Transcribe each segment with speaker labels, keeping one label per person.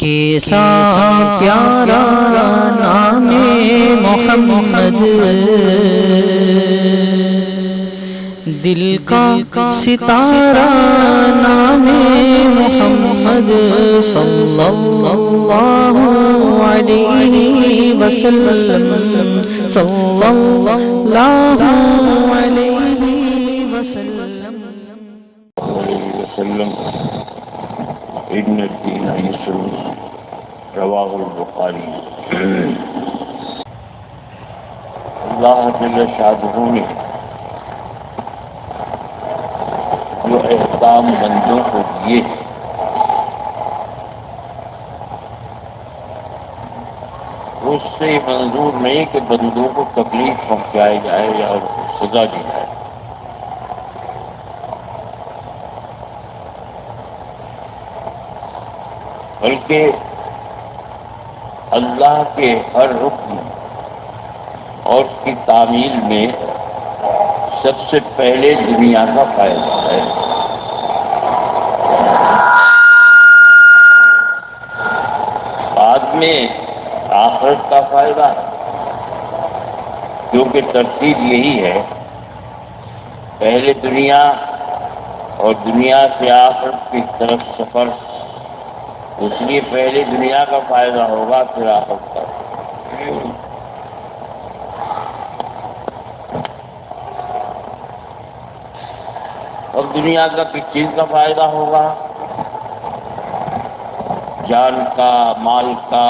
Speaker 1: کیسا پیارا نام محمد، دل کا ستارہ نام محمد صلی اللہ علیہ وسلم، صلی اللہ علیہ وسلم۔
Speaker 2: ان الدین یسر رواہ البخاری۔ اللہ جل شانہ نے جو احکام بندوں کو دیے اس سے منظور نہیں کہ بندوں کو تکلیف پہنچائی جائے یا سزا دی جائے۔ بلکہ اللہ کے ہر حکم اور اس کی تعمیل میں سب سے پہلے دنیا کا فائدہ ہے، بعد میں آخرت کا فائدہ ہے، کیونکہ ترتیب یہی ہے، پہلے دنیا اور دنیا سے آخرت کی طرف سفر، اس لیے پہلے دنیا کا فائدہ ہوگا پھر آخرت کا۔ اور دنیا کا کس چیز کا فائدہ ہوگا؟ جان کا، مال کا،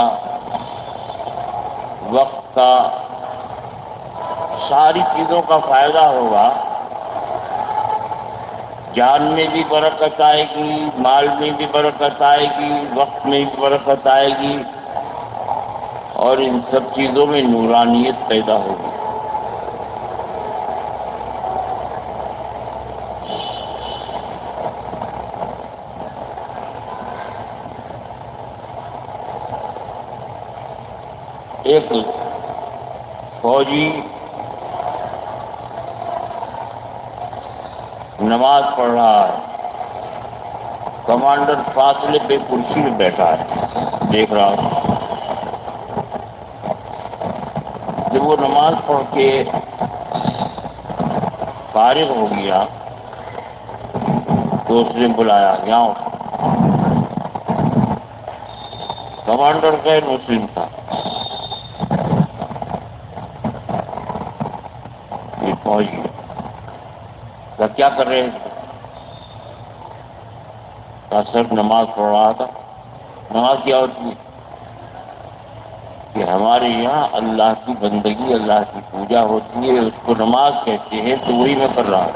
Speaker 2: وقت کا، ساری چیزوں کا فائدہ ہوگا۔ جان میں بھی برکت آئے گی، مال میں بھی برکت آئے گی، وقت میں بھی برکت آئے گی، اور ان سب چیزوں میں نورانیت پیدا ہوگی۔ ایک فوجی نماز پڑھ رہا ہے، کمانڈر فاصلے پہ کرسی میں بیٹھا ہے، دیکھ رہا ہے۔ جب وہ نماز پڑھ کے فارغ ہو گیا تو اس نے بلایا، یہاں کمانڈر غیر مسلم تھا، یہ فوجی کیا کر رہے ہیں؟ صرف نماز پڑھ رہا تھا۔ نماز کیا ہوتی ہے؟ کہ ہمارے یہاں اللہ کی بندگی، اللہ کی پوجا ہوتی ہے، اس کو نماز کہتے ہیں، تو وہی میں کر رہا ہوں۔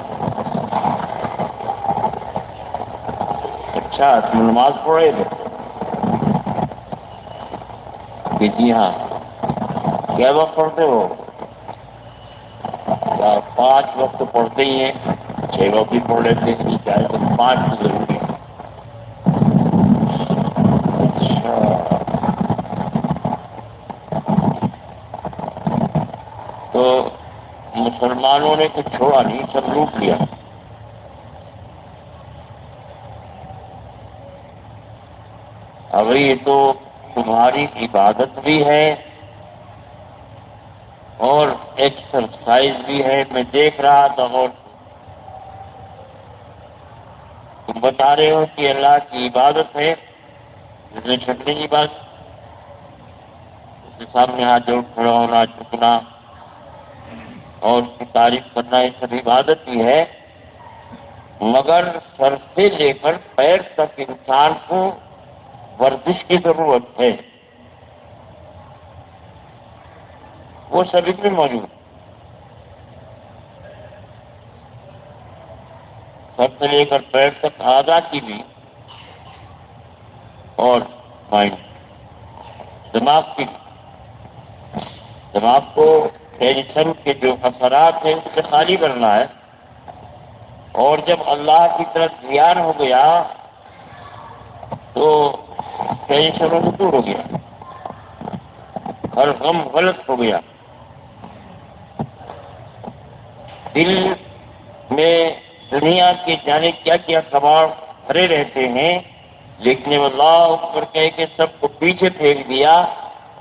Speaker 2: اچھا تم نماز پڑھ رہے تھے؟ کہ جی ہاں۔ کیا وقت پڑھتے ہو؟ 5 وقت پڑھتے ہی ہیں، 6 وقت بھی پڑھ لیتے ہیں، چاہے تو 5 تو ضروری ہے۔ اچھا تو مسلمانوں نے کچھ چھوڑا نہیں، سب لوٹ لیا۔ اب یہ تو تمہاری عبادت بھی ہے اور ایکسرسائز بھی ہے، میں دیکھ رہا تھا، اور تم بتا رہے ہو کہ اللہ کی عبادت ہے، جس میں چھٹنے کی بات، اس کے سامنے ہاتھ جوڑ کھڑا ہونا، جھکنا اور اس کی تعریف کرنا، یہ سب عبادت ہی ہے، مگر سر سے لے کر پیر تک انسان کو ورزش کی ضرورت ہے، وہ سبھی میں موجود ہے۔ سر سے لے کر پیر تک اعضاء کی بھی، اور مائنڈ، دماغ کی بھی۔ دماغ کو ٹینشن کے جو اثرات ہیں اس سے خالی کرنا ہے، اور جب اللہ کی طرف دھیان ہو گیا تو ٹینشنوں سے دور ہو گیا، ہر غم غلط ہو گیا، دل میں دنیا کے جانے کیا کیا کباڑ بھرے رہتے ہیں، لیکن اللہ اکبر کہہ کے سب کو پیچھے پھینک دیا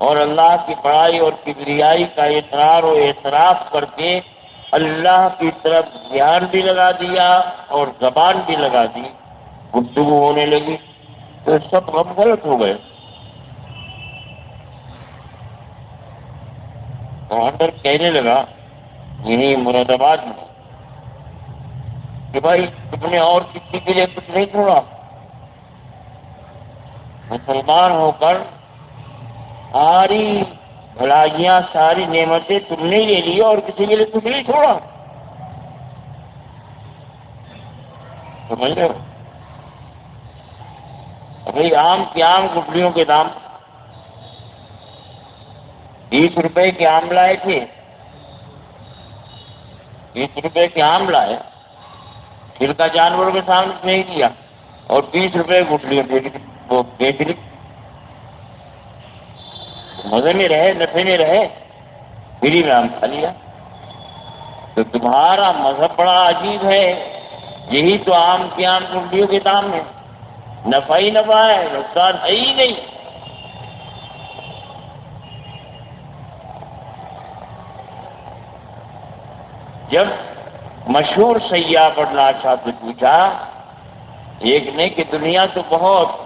Speaker 2: اور اللہ کی بڑائی اور کبریائی کا اقرار و اعتراف کر کے اللہ کی طرف دھیان بھی لگا دیا اور زبان بھی لگا دی، گفتگو ہونے لگی تو سب غم غلط ہو گئے۔ اور اندر کہنے لگا یہی مراد آباد میں کہ بھائی تم نے اور کسی کے لیے کچھ نہیں چھوڑا، مسلمان ہو کر ساری بھلائیاں ساری نعمتیں تم نے لے لی اور کسی کے لیے کچھ نہیں چھوڑا، سمجھ رہے ہو؟ بھائی آم کے آم گٹلیوں کے دام 20 روپے کے آم لائے تھے، 20 روپے کے آم لائے، چھلکا جانوروں کے سامنے نہیں دیا اور 20 روپے گٹلیاں وہ بیچ لی، مزے میں رہے نفے میں رہے، فری میں آم کھا لیا۔ تو تمہارا مذہب بڑا عجیب ہے، یہی تو آم کے آم گٹلیوں کے دام ہے، نفع ہی نفع ہے، نقصان ہے ہی نہیں۔ جب مشہور سیاح پڑھنا شاہ سے پوچھا ایک نے کہ دنیا تو بہت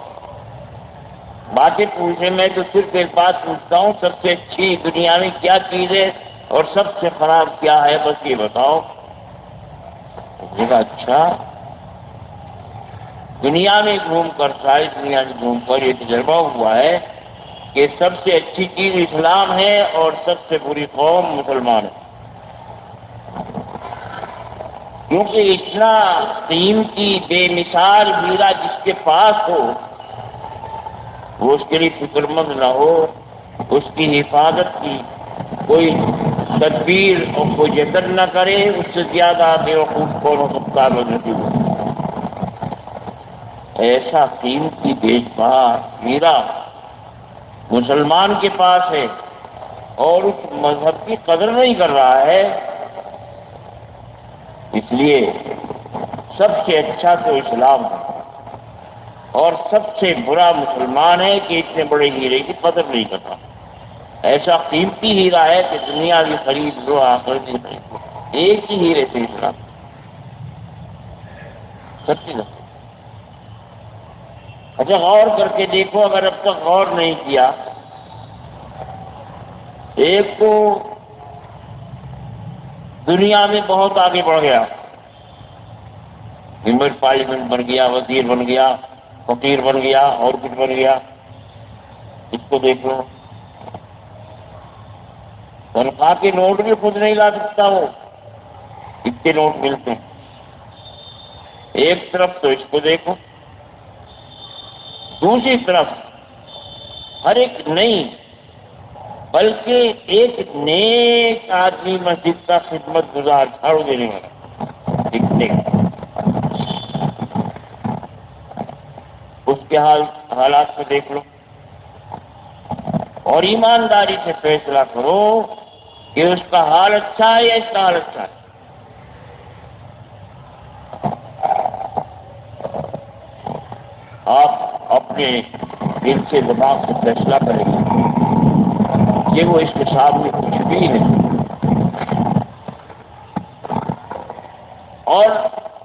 Speaker 2: باتیں پوچھے، میں تو صرف ایک بات پوچھتا ہوں، سب سے اچھی دنیا میں کیا چیز ہے اور سب سے خراب کیا ہے، بس یہ بتاؤ۔ اچھا دنیا میں گھوم کر ساری دنیا میں گھوم کر یہ تجربہ ہوا ہے کہ سب سے اچھی چیز اسلام ہے اور سب سے بری قوم مسلمان ہے، کیونکہ اتنا قیمتی بے مثال ہیرا جس کے پاس ہو وہ اس کے لیے فکر مند نہ ہو، اس کی حفاظت کی کوئی تدبیر اور کوئی جتن نہ کرے، اس سے زیادہ بیوقوف کون ہو سکتا ہے؟ ایسا قیمتی بیچ بہا ہیرا مسلمان کے پاس ہے اور اس مذہب کی قدر نہیں کر رہا ہے، اس لیے سب سے اچھا تو اسلام ہے اور سب سے برا مسلمان ہے کہ اتنے بڑے ہیرے کی قدر نہیں کرتا۔ ایسا قیمتی ہیرا ہے کہ دنیا بھی خرید لو آخرت بھی خرید لو، ایک ہی ہیرے سے اسلام سچی نا۔ اچھا غور کر کے دیکھو، اگر اب تک غور نہیں کیا، ایک تو دنیا میں بہت آگے بڑھ گیا، ممبر پارلیمنٹ بن گیا، وزیر بن گیا، فقیر بن گیا اور کچھ بن گیا، اس کو دیکھ لو، تنخواہ کے نوٹ بھی خود نہیں لا سکتا وہ، اتنے نوٹ ملتے ہیں۔ ایک طرف تو اس کو دیکھو، دوسری طرف ہر ایک نہیں بلکہ ایک نیک آدمی مسجد کا خدمت گزار جھاڑو دینے والا دکھتے، اس کے حالات کو دیکھ لو اور ایمانداری سے فیصلہ کرو کہ اس کا حال اچھا ہے یا اس کا حال اچھا ہے۔ آپ اپنے دل سے دماغ سے فیصلہ کریں گے کہ وہ اس کے سامنے کچھ بھی نہیں، اور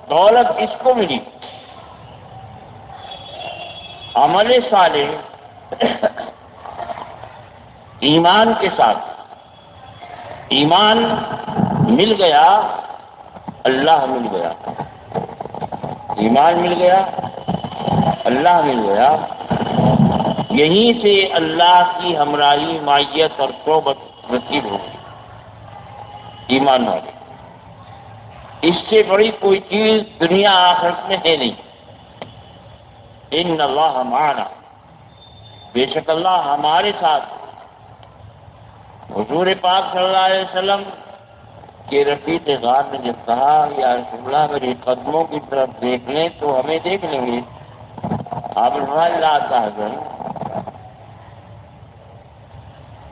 Speaker 2: دولت اس کو ملی عمل صالح ایمان کے ساتھ، ایمان مل گیا اللہ مل گیا، ایمان مل گیا اللہ مل گیا، یہیں سے اللہ کی ہمراہی معیت اور صحبت نصیب ہوگی ایمان والے۔ اس سے بڑی کوئی چیز دنیا آخرت میں ہے نہیں۔ ان اللہ معنا، بے شک اللہ ہمارے ساتھ۔ حضور پاک صلی اللہ علیہ وسلم کے رفیق غار نے جب کہا یا رسول اللہ میرے قدموں کی طرف دیکھ لیں تو ہمیں دیکھ لیں گے، آپ لا تحزن،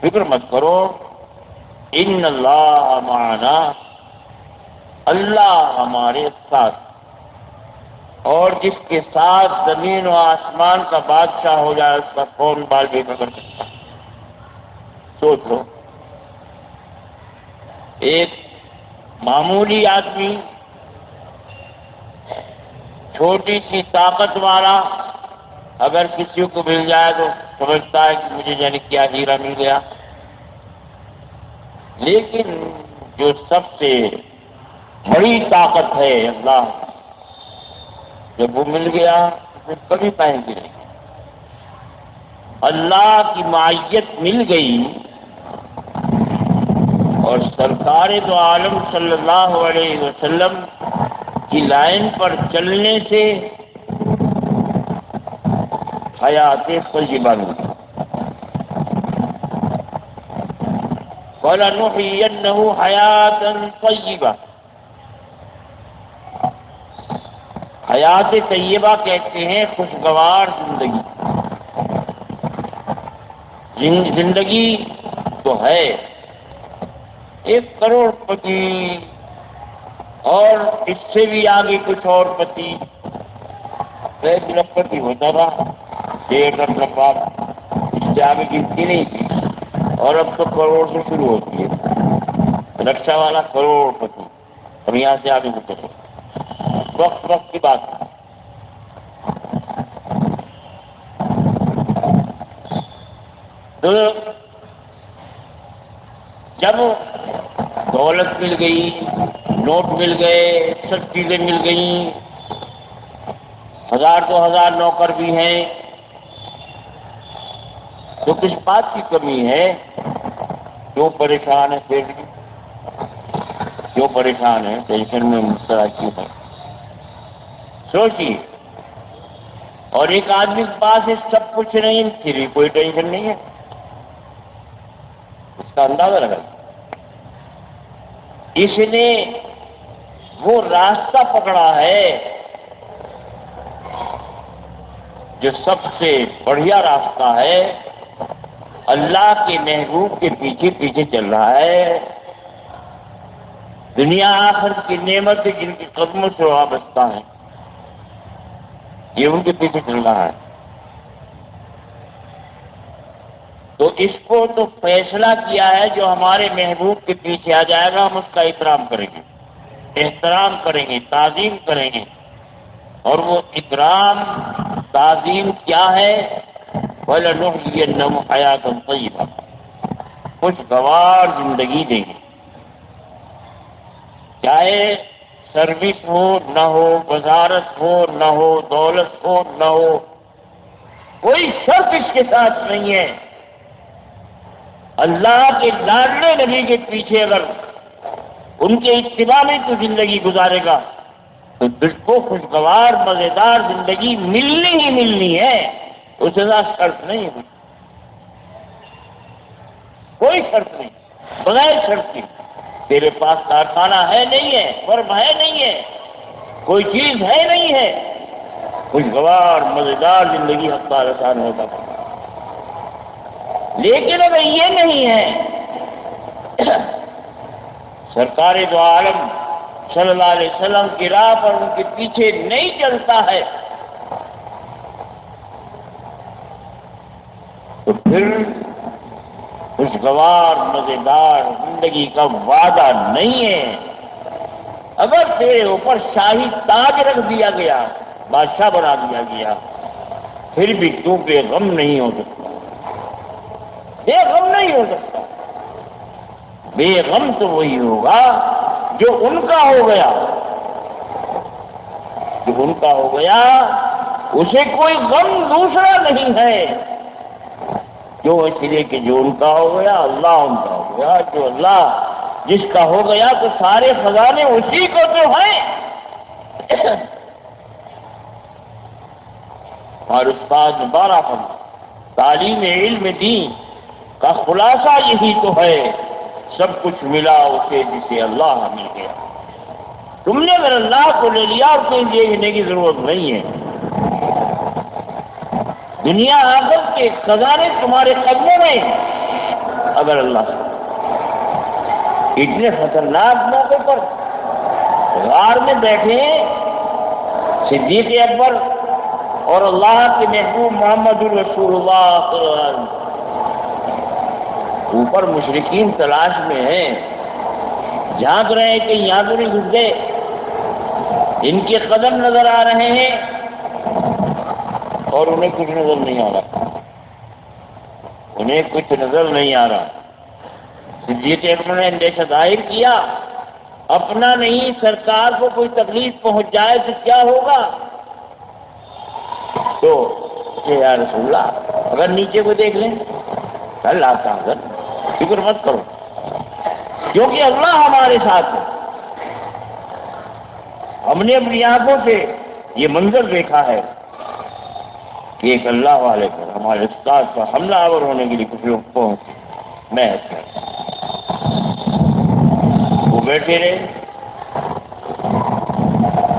Speaker 2: فکر مت کرو، ان اللہ معنا، اللہ ہمارے ساتھ، اور جس کے ساتھ زمین و آسمان کا بادشاہ ہو جائے اس کا کون بال بھی نہ کر سکتا؟ سوچ لو، ایک معمولی آدمی، چھوٹی سی طاقت والا، اگر کسی کو مل جائے تو سمجھتا ہے کہ مجھے یعنی کیا ہیرا مل گیا، لیکن جو سب سے بڑی طاقت ہے اللہ، جب وہ مل گیا تو پھر کبھی پائیں گے نہیں۔ اللہ کی معیت مل گئی اور سرکار دو عالم صلی اللہ علیہ وسلم کی لائن پر چلنے سے حیات طیبہ ملی۔ وَلَنُحْيِيَنَّهُ حَيَاةً طَيِّبَةً، حیات طیبہ کہتے ہیں خوشگوار زندگی۔ زندگی تو ہے 1 کروڑ پتی اور اس سے بھی آگے کچھ اور پتی، 1 لاکھ پتی ہوتا رہا، 1.5 لاکھ بعد اس سے آگے گنتی نہیں تھی، اور اب تو کروڑ سے شروع ہوتی ہے، رکشا والا کروڑ پتی، اور یہاں سے آگے گزر وقت کی بات ہے۔ تو جب دولت مل گئی، نوٹ مل گئے، سب چیزیں مل گئیں، 1000 2000 نوکر بھی ہیں، تو کس بات کی کمی ہے؟ کیوں پریشان ہے پھر بھی؟ کیوں پریشان ہے؟ ٹینشن میں مبتلا کیوں ہے؟ سوچیے۔ اور ایک آدمی کے پاس سب کچھ نہیں، پھر بھی کوئی ٹینشن نہیں ہے، اس کا اندازہ لگا۔ اس نے وہ راستہ پکڑا ہے جو سب سے بڑھیا راستہ ہے، اللہ کے محبوب کے پیچھے پیچھے چل رہا ہے، دنیا آخرت کی نعمت جن کے قدموں سے وابستہ ہیں، یہ ان کے پیچھے چل رہا ہے۔ تو اس کو تو فیصلہ کیا ہے جو ہمارے محبوب کے پیچھے آ جائے گا ہم اس کا احترام کریں گے، احترام کریں گے، تعظیم کریں گے۔ اور وہ اکرام تعظیم کیا ہے؟ وَلَنُحْيِيَنَّهُ حَيَاةً طَيِّبَةً، خوشگوار زندگی دیں گے، چاہے سروس ہو نہ ہو، وزارت ہو نہ ہو، دولت ہو نہ ہو، کوئی شرط اس کے ساتھ نہیں ہے۔ اللہ کے لاڈلے نبی کے پیچھے اگر ان کے اتباع میں تو زندگی گزارے گا تو دل کو خوشگوار مزیدار زندگی ملنی ہی ملنی ہے، اس کے ساتھ شرط نہیں ہے، کوئی شرط نہیں، بغیر شرط کی۔ تیرے پاس کارخانہ ہے نہیں ہے، فرم ہے نہیں ہے، کوئی چیز ہے نہیں ہے، خوشگوار مزیدار زندگی حق آسان ہوتا ہے۔ لیکن اگر یہ نہیں ہے، سرکار دو عالم صلی اللہ علیہ وسلم کی راہ پر ان کے پیچھے نہیں چلتا ہے، تو پھر خوشگوار مزیدار زندگی کا وعدہ نہیں ہے۔ اگر تیرے اوپر شاہی تاج رکھ دیا گیا، بادشاہ بنا دیا گیا، پھر بھی تو بے غم نہیں ہو سکتا، بے غم نہیں ہو سکتا۔ بے غم تو وہی ہوگا جو ان کا ہو گیا، جو ان کا ہو گیا اسے کوئی غم دوسرا نہیں ہے، جو اس لیے کہ جو ان کا ہو گیا اللہ ان کا ہو گیا، جو اللہ جس کا ہو گیا تو سارے خزانے اسی کو تو ہیں۔ اور استاد بارہ فن تعلیم علم دین کا خلاصہ یہی تو ہے، سب کچھ ملا اسے جسے اللہ مل گیا۔ تم نے اگر اللہ کو لے لیا اور کوئی دیکھنے کی ضرورت نہیں ہے، دنیا آخرت کے خزانے تمہارے قدموں میں، اگر اللہ اتنے خطرناک موقع پر غار میں بیٹھے صدیق اکبر اور اللہ کے محبوب محمد الرسول اللہ صلی اللہ علیہ وسلم اوپر مشرکین تلاش میں ہیں، جھانک رہے ہیں کہ یہاں تو نہیں گھس گئے، ان کے قدم نظر آ رہے ہیں اور انہیں کچھ نظر نہیں آ رہا، انہیں کچھ نظر نہیں آ رہا۔ صدیق اکبر نے اندیشہ ظاہر کیا، اپنا نہیں سرکار کو کوئی تکلیف پہنچ جائے تو کیا ہوگا؟ تو کہ یا رسول اللہ اگر نیچے کو دیکھ لیں، اللہ تعالیٰ فکر مت کرو کیونکہ اللہ ہمارے ساتھ ہے۔ ہم نے اپنی آنکھوں سے یہ منظر دیکھا ہے کہ ایک اللہ والے پر ہمارے استاد پر حملہ آور ہونے کے لیے کچھ لوگ پہنچے، میں وہ بیٹھے رہے،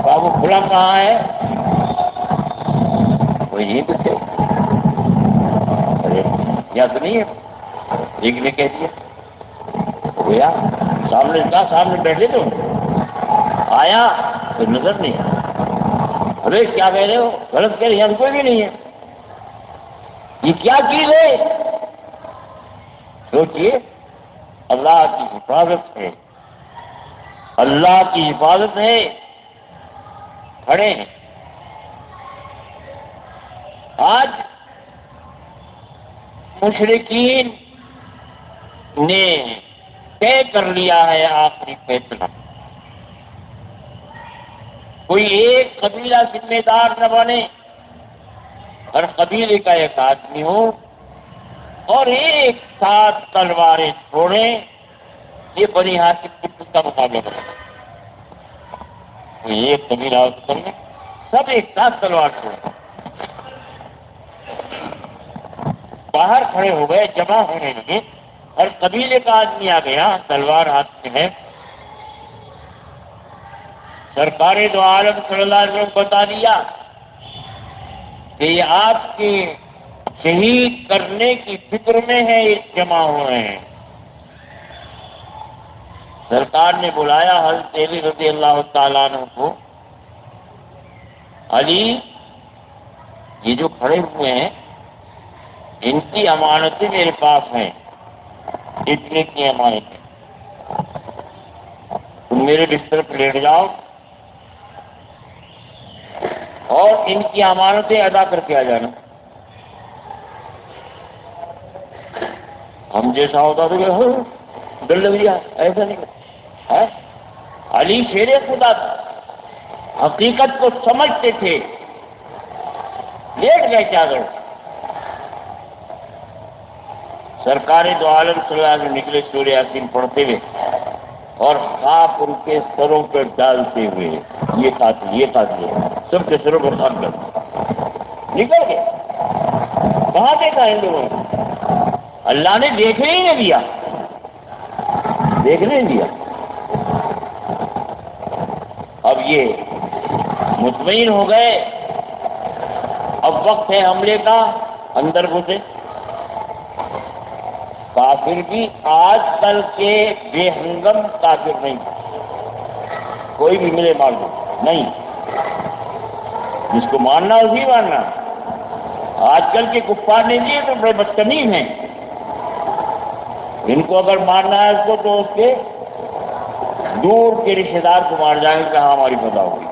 Speaker 2: بابو کھلا کہاں ہے؟ وہ یہیں کچھ ہے، ارے یہاں تو نہیں ہے، ایک نے کہہ دیا گویا سامنے کا سامنے بیٹھے تو آیا تو نظر نہیں، ارے کیا کہہ رہے ہو؟ غلط کہہ رہے، یہاں کوئی بھی نہیں ہے، یہ کیا چیز ہے؟ سوچیے، اللہ کی حفاظت ہے، اللہ کی حفاظت ہے، کھڑے ہیں۔ آج مشرکین نے طے کر لیا ہے آخری فیصلہ، کوئی ایک قبیلہ ذمہ دار نہ بنے، ہر قبیلے کا ایک آدمی ہو اور ایک ساتھ تلواریں چھوڑیں، یہ بنی ہاشم کی کا مقابلہ کرے، کوئی ایک قبیلہ میں سب ایک ساتھ تلوار چھوڑیں، باہر کھڑے ہو گئے، جمع ہونے لگے، ہر قبیلے کا آدمی آ گیا، تلوار ہاتھ میں ہے۔ سرکار دو عالم صلی اللہ علیہ وسلم بتا دیا کہ یہ آپ کے شہید کرنے کی فکر میں ہے، یہ جمع ہو رہے ہیں۔ سرکار نے بلایا حضرت علی رضی اللہ تعالیٰ عنہ کو، علی یہ جو کھڑے ہوئے ہیں ان کی امانتیں میرے پاس ہیں، اتنے کی امانتیں، تم میرے بستر پہ لیٹ جاؤ اور ان کی امانتیں ادا کر کے آ جانا۔ ہم جیسا ہوتا تو کہ ڈر لگ گیا، ایسا نہیں ہے۔ علی شیر خدا تھا، حقیقت کو سمجھتے تھے، لیٹ گئے چادر۔ سرکار دو عالم صلی اللہ علیہ وسلم نکلے سورہ یاسین پڑھتے ہوئے اور خاک ان کے سروں پر ڈالتے ہوئے، یہ قاتل یہ قاتل، سب کے سروں پر خاک ڈالتے نکل گئے۔ کہاں دیکھا ان لوگوں نے؟ اللہ نے دیکھنے ہی نہیں دیا، دیکھنے نہیں دیا۔ اب یہ مطمئن ہو گئے، اب وقت ہے حملے کا، اندر گھسے۔ کافر بھی آج کل کے بے ہنگم کافر نہیں، کوئی بھی ملے مار دو نہیں، جس کو مارنا اسی مارنا۔ آج کل کے کفار نے دیے تو بڑے بدتمیز ہیں، ان کو اگر مارنا ہے اس کو تو اس کے دور کے رشتے دار کو مار جائیں گے کہ ہاں ہماری فتح ہوگی۔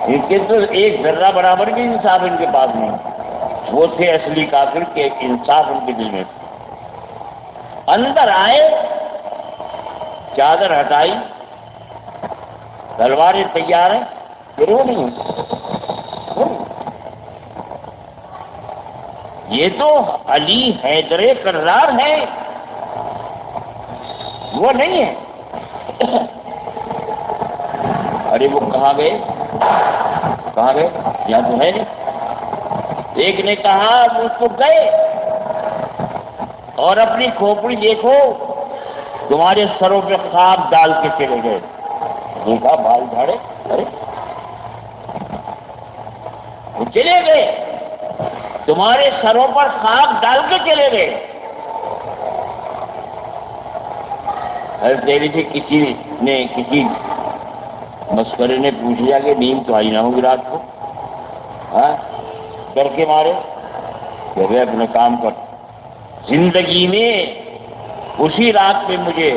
Speaker 2: ان کے تو ایک ذرہ برابر بھی انصاف ان کے پاس نہیں، وہ تھے اصلی کافر کے انصاف ان کے دل میں۔ اندر آئے، چادر ہٹائی، تلواریں تیار ہیں، پھر وہ نہیں ہے۔ یہ تو علی حیدر کرار ہے، وہ نہیں ہے۔ ارے وہ کہاں گئے؟ کہاں گئے؟ یہاں تو ہے نہیں۔ ایک نے کہا مجھ کو گئے اور اپنی کھوپڑی دیکھو، تمہارے سروں پہ خاک ڈال کے چلے گئے۔ دیکھا بال جھاڑے، ارے وہ چلے گئے، تمہارے سروں پر خاک ڈال کے چلے گئے۔ ہر دہلی سے کسی نے کسی مسکرے نے پوچھ لیا کہ نیند تو آئی نہ ہوگی رات کو؟ ہاں، ڈر کے مارے کہ وہ اپنا کام کر. زندگی میں اسی رات میں مجھے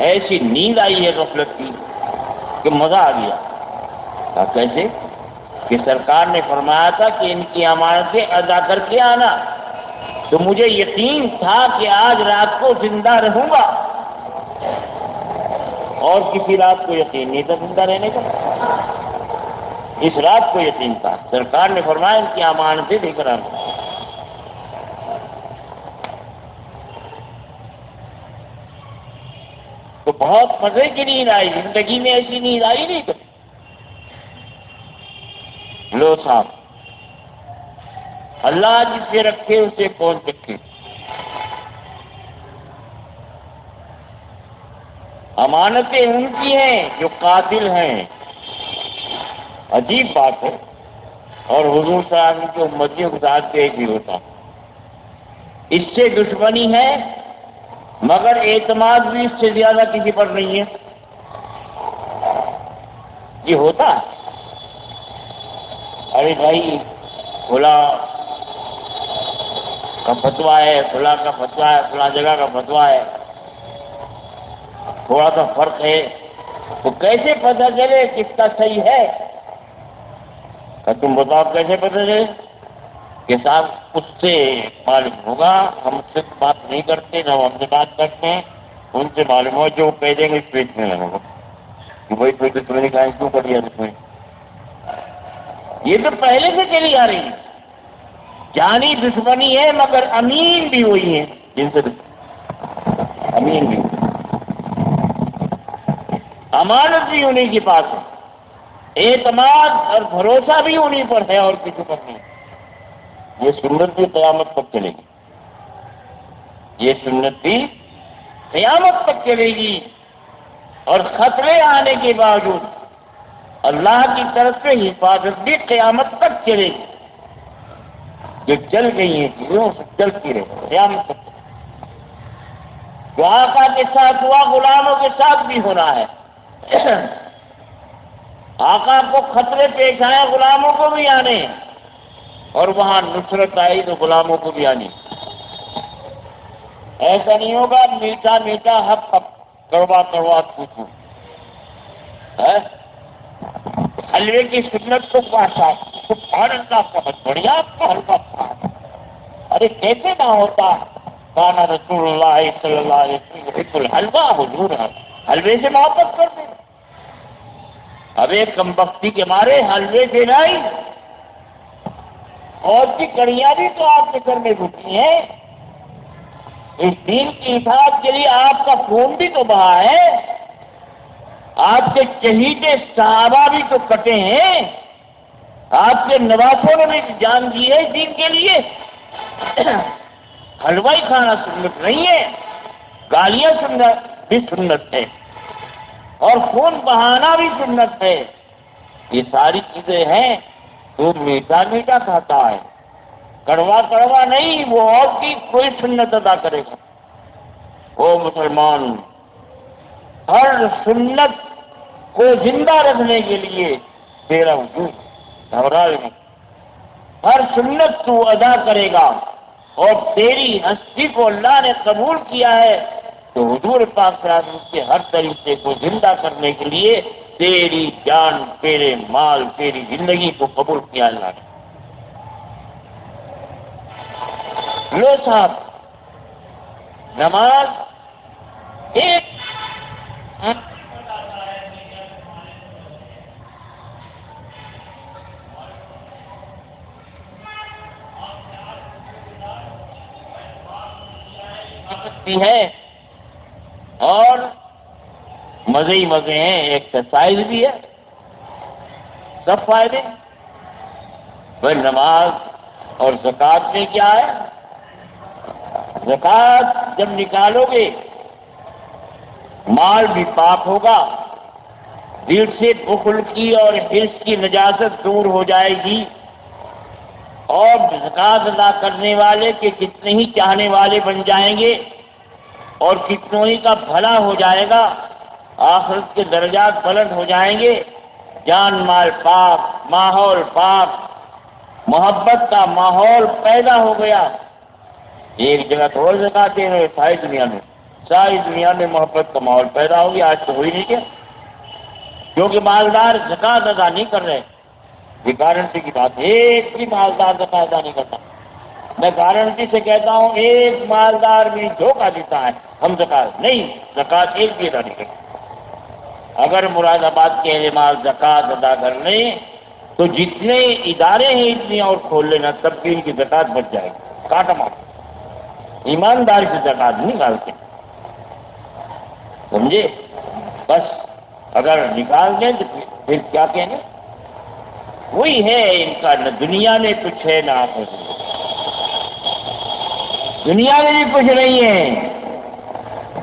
Speaker 2: ایسی نیند آئی ہے غفلت کی کہ مزہ آ گیا. کہا کیسے؟ کہ سرکار نے فرمایا تھا کہ ان کی امانتیں ادا کر کے آنا، تو مجھے یقین تھا کہ آج رات کو زندہ رہوں گا، اور کسی رات کو یقین نہیں تھا زندہ رہنے کا. اس رات کو یقین تھا. سرکار نے فرمایا ان کی امانتیں دے کر آنا. تو بہت مزے کی نیند آئی، زندگی میں ایسی نیند آئی نہیں کبھی. لو صاحب، اللہ جسے رکھے اسے کون رکھے. امانتیں ان کی ہیں جو قاتل ہیں. عجیب بات ہے. اور حضور صلی اللہ علیہ وسلم کی امتیوں کے ساتھ ایک ہی ہوتا. اس سے دشمنی ہے مگر اعتماد بھی اس سے زیادہ کسی پر نہیں ہے. یہ ہوتا. ارے بھائی فلاں کا فتویٰ ہے، فلاں کا فتویٰ ہے، فلاں جگہ کا فتویٰ ہے، تھوڑا سا فرق ہے، تو کیسے پتہ چلے کس کا صحیح ہے؟ کہ تم بتاؤ کیسے پتہ چلے؟ کہ صاحب اس سے معلوم ہوگا، ہم اس سے بات نہیں کرتے، نہ ہم سے بات کرتے ہیں، ان سے معلوم ہو جو کہہ دیں گے اس پیٹ میں لگا کہ بھائی کوئی دشمنی کا کیوں کر دیا دشمنی. یہ تو پہلے سے چلی آ رہی ہے. جانی دشمنی ہے مگر امین بھی وہی ہیں جن سے امین بھی، امانت بھی انہیں کے پاس ہے، اعتماد اور بھروسہ بھی انہیں پر ہے اور کسی پر نہیں. یہ سنت بھی قیامت تک چلے گی. یہ سنت بھی قیامت تک چلے گی. اور خطرے آنے کے باوجود اللہ کی طرف سے حفاظت بھی قیامت تک چلے گی. جو چل گئی ہیں چیزوں سے چلتی رہے قیامت تک. جو آقا کے ساتھ ہوا غلاموں کے ساتھ بھی ہونا ہے. آقا کو خطرے پیش آئے غلاموں کو بھی آنے، اور وہاں نصرت آئی تو غلاموں کو بھی آنی. ایسا نہیں ہوگا میٹھا میٹھا حق کڑوا کڑوا پوچھوں. حلوے کی سنت کو پاشا سبحان اللہ بہت بڑھیا آپ کا حلوہ تھا. ارے کیسے نہ ہوتا؟ کانا رسول اللہ صلی اللہ علیہ وسلم الحلوہ، حضور حلوے سے محبت کرتے. اب ایک کم بختی کے مارے حلوے سے نہیں، اور کی کڑیاں بھی تو آپ کے گھر میں گھٹی ہیں. اس دین کی اطاعت کے لیے آپ کا خون بھی تو بہا ہے، آپ کے شہید صحابہ بھی تو کٹے ہیں، آپ کے نواسوں نے بھی جان دی ہے دین کے لیے. حلوہ ہی کھانا سنت نہیں ہے، گالیاں سنت بھی سنت ہے، اور خون بہانا بھی سنت ہے. یہ ساری چیزیں ہیں. تو میٹھا میٹھا کھاتا ہے، کڑوا کڑوا نہیں، وہ اور کی کوئی سنت ادا کرے گا. او مسلمان، ہر سنت کو زندہ رکھنے کے لیے تیرا وجود گھبرا نہیں. ہر سنت تو ادا کرے گا، اور تیری ہستی کو اللہ نے قبول کیا ہے تو حضور پاک صلی اللہ علیہ وسلم کے ہر طریقے کو زندہ کرنے کے لیے تیری جان، تیرے مال، تیری زندگی کو قبول کیا اللہ نے. لو صاحب، نماز ایک ہے اور مزے ہی مزے ہیں، ایکسرسائز بھی ہے، سب فائدے. بھائی نماز اور زکوٰۃ میں کیا ہے؟ زکوٰۃ جب نکالو گے مال بھی پاک ہوگا، دل سے بخل کی اور حرص کی نجاست دور ہو جائے گی، اور زکوٰۃ ادا کرنے والے کے کتنے ہی چاہنے والے بن جائیں گے، اور کتنوں ہی کا بھلا ہو جائے گا. آخرت کے درجات بلند ہو جائیں گے، جان مال پاک، ماحول پاک، محبت کا ماحول پیدا ہو گیا۔ ایک جگہ تھوڑا زکات دے رہے، ساری دنیا میں محبت کا ماحول پیدا ہو گیا۔ آج تو ہوئی نہیں کیا، کیونکہ مالدار زکات ادا نہیں کر رہے۔ یہ گارنٹی کی بات ہے، ایک بھی مالدار زکات ادا نہیں کرتا۔ میں گارنٹی سے کہتا ہوں ایک مالدار بھی دھوکہ دیتا ہے، ہم زکات نہیں، زکات ایک بھی ادا نہیں کرتا۔ اگر مراد آباد کے اہل مال زکات ادا کر لیں تو جتنے ادارے ہیں اتنے اور کھول لینا، تب بھی ان کی زکات بچ جائے گی۔ کاٹا مار ایمانداری سے زکات نہیں نکالتے، سمجھے؟ بس اگر نکال دیں تو پھر کیا کہیں گے؟ وہی ہے ان کا، نہ دنیا میں کچھ ہے نہ آخرت میں۔ دنیا میں بھی کچھ نہیں ہے،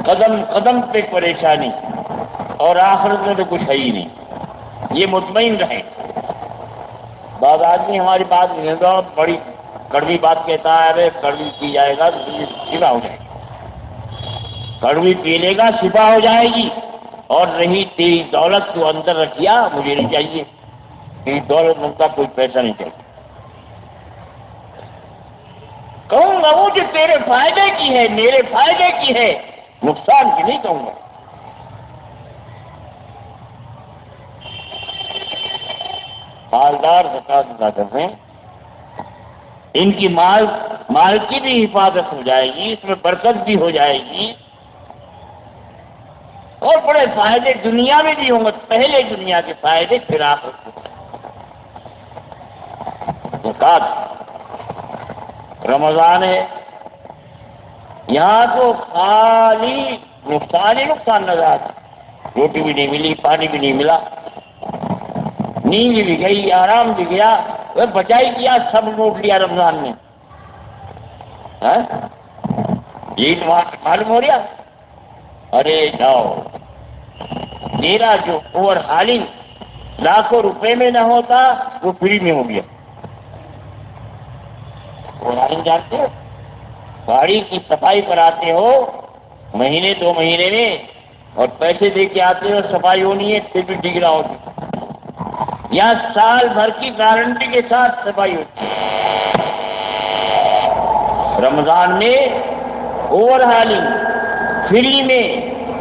Speaker 2: قدم قدم پہ پریشانی، اور آخرت میں تو کچھ ہے ہی نہیں۔ یہ مطمئن رہیں۔ بعض آدمی ہماری بات نہیں تو بڑی کڑوی بات کہتا ہے، ارے کڑوی پی جائے گا تو شفا ہو جائے گی، کڑوی پی لے گا شفا ہو جائے گی۔ اور رہی تیری دولت تو اندر رکھیا، مجھے نہیں چاہیے، تیری دولت مند کا کوئی پیسہ نہیں چاہیے۔ کہوں گا وہ جو تیرے فائدے کی ہے، میرے فائدے کی ہے، نقصان کی نہیں کہوں گا۔ مالدار زکات ادا کر رہے ہیں، ان کی مال کی بھی حفاظت ہو جائے گی، اس میں برکت بھی ہو جائے گی، اور بڑے فائدے دنیا میں بھی ہوں گے۔ پہلے دنیا کے فائدے، پھر آخرت کے فائدے۔ زکات رمضان ہے، یہاں تو خالی نقصان ہی نقصان نظر آتا، روٹی بھی نہیں ملی، پانی بھی نہیں ملا، نیند بھی گئی، آرام بھی گیا، وہ بچائی کیا، سب لوٹ لیا رمضان میں۔ یہ معلوم ہو رہا؟ ارے جاؤ، میرا جو اوور ہالنگ لاکھوں روپے میں نہ ہوتا وہ فری میں ہو گیا۔ اوور ہالنگ جانتے ہو؟ گاڑی کی صفائی پر آتے ہو مہینے 2 مہینے میں، اور پیسے دے کے آتے ہو، صفائی ہونی ہے پھر بھی ڈگ رہا ہوتی، یا سال بھر کی گارنٹی کے ساتھ صفائی ہوتی ہے۔ رمضان میں اوور ہالنگ فری میں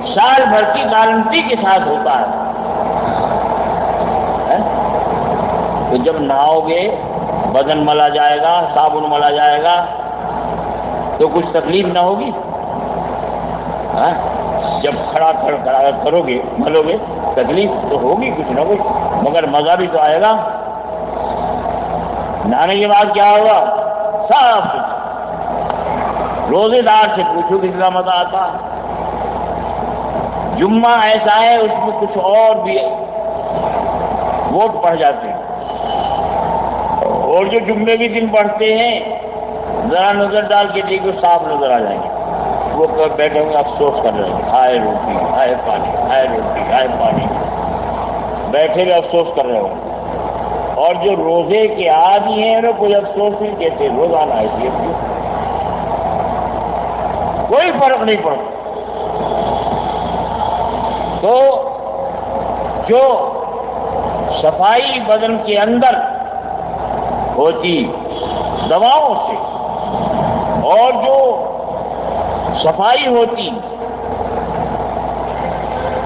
Speaker 2: سال بھر کی گارنٹی کے ساتھ ہوتا ہے۔ تو جب نہاؤ گے، بدن ملا جائے گا، صابن ملا جائے گا، تو کچھ تکلیف نہ ہوگی؟ جب کھڑا کرو گے، ملو گے، تکلیف تو ہوگی کچھ نہ کچھ، مگر مزہ بھی تو آئے گا۔ نہانے کے بعد کیا ہوگا؟ صاف ستھرا۔ روزے دار سے پوچھو کتنا مزہ آتا۔ جمعہ ایسا ہے اس میں کچھ اور بھی ووٹ پڑ جاتے ہیں، اور جو جمعے کے دن پڑھتے ہیں ذرا نظر ڈال کے دیکھو صاف نظر آ جائیں گے، وہ بیٹھے ہوئے افسوس کر رہے ہیں، ہائے روٹی ہائے پانی، ہائے روٹی ہائے پانی، بیٹھے ہوئے افسوس کر رہے ہوں۔ اور جو روزے کے عادی ہیں انہیں کوئی افسوس نہیں کہتے، روزانہ ایسی کوئی فرق نہیں پڑتا۔ تو جو صفائی بدن کے اندر ہوتی دواؤں سے، اور جو صفائی ہوتی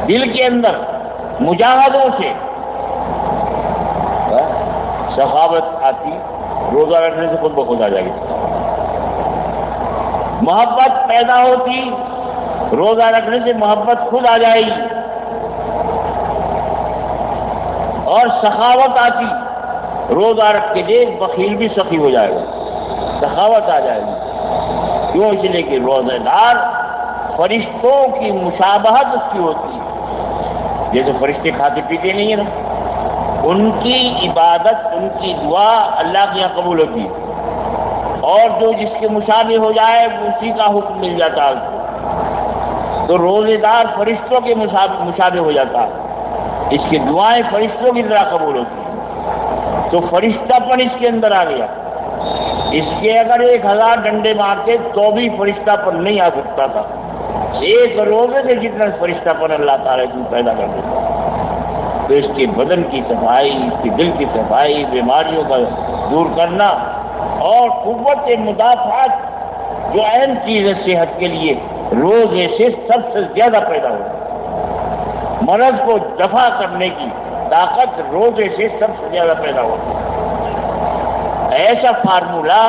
Speaker 2: دل کے اندر مجاہدوں سے، سخاوت آتی، روزہ رکھنے سے خود بخود آ جائے گی۔ محبت پیدا ہوتی، روزہ رکھنے سے محبت خود آ جائے گی، اور سخاوت آتی، روزہ رکھ کے دیکھ بخیل بھی سخی ہو جائے گا، سخاوت آ جائے گی۔ کیوں؟ اس لیے کہ روزہ دار فرشتوں کی مشابہت اس کی ہوتی ہے، جیسے فرشتے کھاتے پیتے نہیں ہیں نا، ان کی عبادت، ان کی دعا اللہ کے یہاں قبول ہوتی ہے، اور جو جس کے مشابہ ہو جائے اسی کا حکم مل جاتا ہے۔ تو روزے دار فرشتوں کے مشابہ ہو جاتا ہے، اس کی دعائیں فرشتوں کی طرح قبول ہوتی ہیں۔ تو فرشتہ پن اس کے اندر آ گیا، اس کے اگر 1000 ڈنڈے مارتے تو بھی فرشتہ پن نہیں آ سکتا تھا، ایک روزے سے جتنا فرشتہ پر اللہ تعالیٰ کو پیدا کر دیتا ہے، تو اس کے بدن کی صفائی، اس کے دل کی صفائی، بیماریوں کا دور کرنا اور قوت مدافعت جو اہم چیز ہے صحت کے لیے، روزے سے سب سے زیادہ پیدا ہوتا ہے۔ مرض کو دفع کرنے کی طاقت روزے سے سب سے زیادہ پیدا ہوتی ہے۔ ایسا فارمولہ